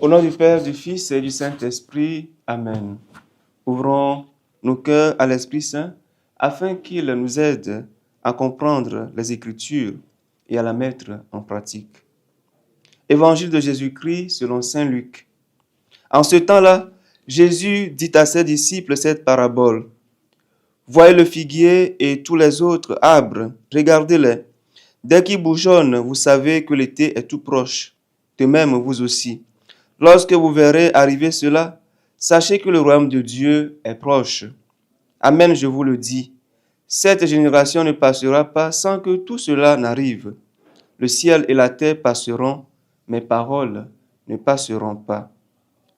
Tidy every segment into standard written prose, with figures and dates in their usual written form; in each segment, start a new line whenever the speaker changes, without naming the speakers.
Au nom du Père, du Fils et du Saint-Esprit. Amen. Ouvrons nos cœurs à l'Esprit Saint afin qu'il nous aide à comprendre les Écritures et à la mettre en pratique. Évangile de Jésus-Christ selon Saint Luc. En ce temps-là, Jésus dit à ses disciples cette parabole. Voyez le figuier et tous les autres arbres, regardez-les. Dès qu'ils bourgeonnent, vous savez que l'été est tout proche. De même, vous aussi. Lorsque vous verrez arriver cela, sachez que le royaume de Dieu est proche. Amen, je vous le dis. Cette génération ne passera pas sans que tout cela n'arrive. Le ciel et la terre passeront, mes paroles ne passeront pas.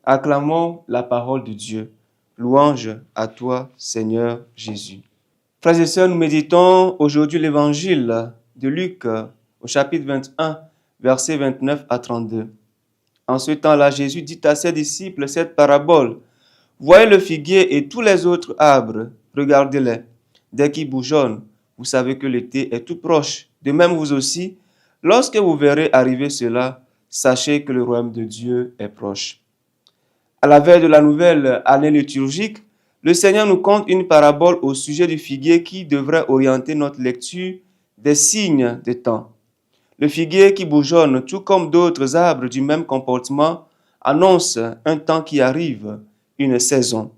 Acclamons la parole de Dieu. Louange à toi, Seigneur Jésus. Frères et sœurs, nous méditons aujourd'hui l'évangile de Luc au chapitre 21, versets 29 à 32. En ce temps-là, Jésus dit à ses disciples cette parabole. Voyez le figuier et tous les autres arbres, regardez-les. Dès qu'ils bourgeonnent, vous savez que l'été est tout proche. De même, vous aussi, lorsque vous verrez arriver cela, sachez que le royaume de Dieu est proche. À la veille de la nouvelle année liturgique, le Seigneur nous conte une parabole au sujet du figuier qui devrait orienter notre lecture des signes des temps. Le figuier qui bourgeonne, tout comme d'autres arbres du même comportement, annonce un temps qui arrive, une saison.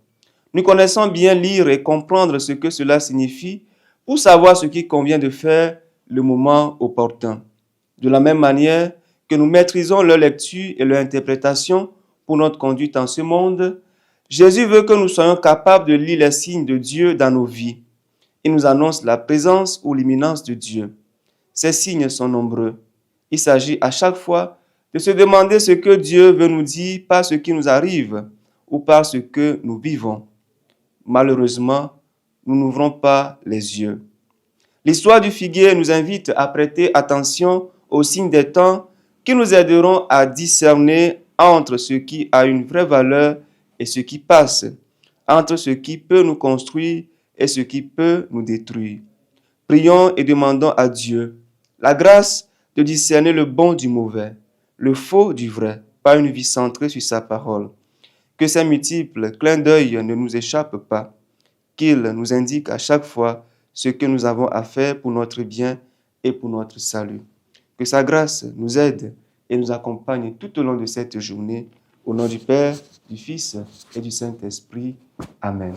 Nous connaissons bien lire et comprendre ce que cela signifie pour savoir ce qu'il convient de faire le moment opportun. De la même manière que nous maîtrisons leur lecture et leur interprétation pour notre conduite en ce monde, Jésus veut que nous soyons capables de lire les signes de Dieu dans nos vies. Il nous annonce la présence ou l'imminence de Dieu. Ces signes sont nombreux. Il s'agit à chaque fois de se demander ce que Dieu veut nous dire par ce qui nous arrive ou par ce que nous vivons. Malheureusement, nous n'ouvrons pas les yeux. L'histoire du figuier nous invite à prêter attention aux signes des temps qui nous aideront à discerner entre ce qui a une vraie valeur et ce qui passe, entre ce qui peut nous construire et ce qui peut nous détruire. Prions et demandons à Dieu la grâce de discerner le bon du mauvais, le faux du vrai, par une vie centrée sur sa parole. Que ces multiples clins d'œil ne nous échappent pas, qu'il nous indique à chaque fois ce que nous avons à faire pour notre bien et pour notre salut. Que sa grâce nous aide et nous accompagne tout au long de cette journée. Au nom du Père, du Fils et du Saint-Esprit. Amen.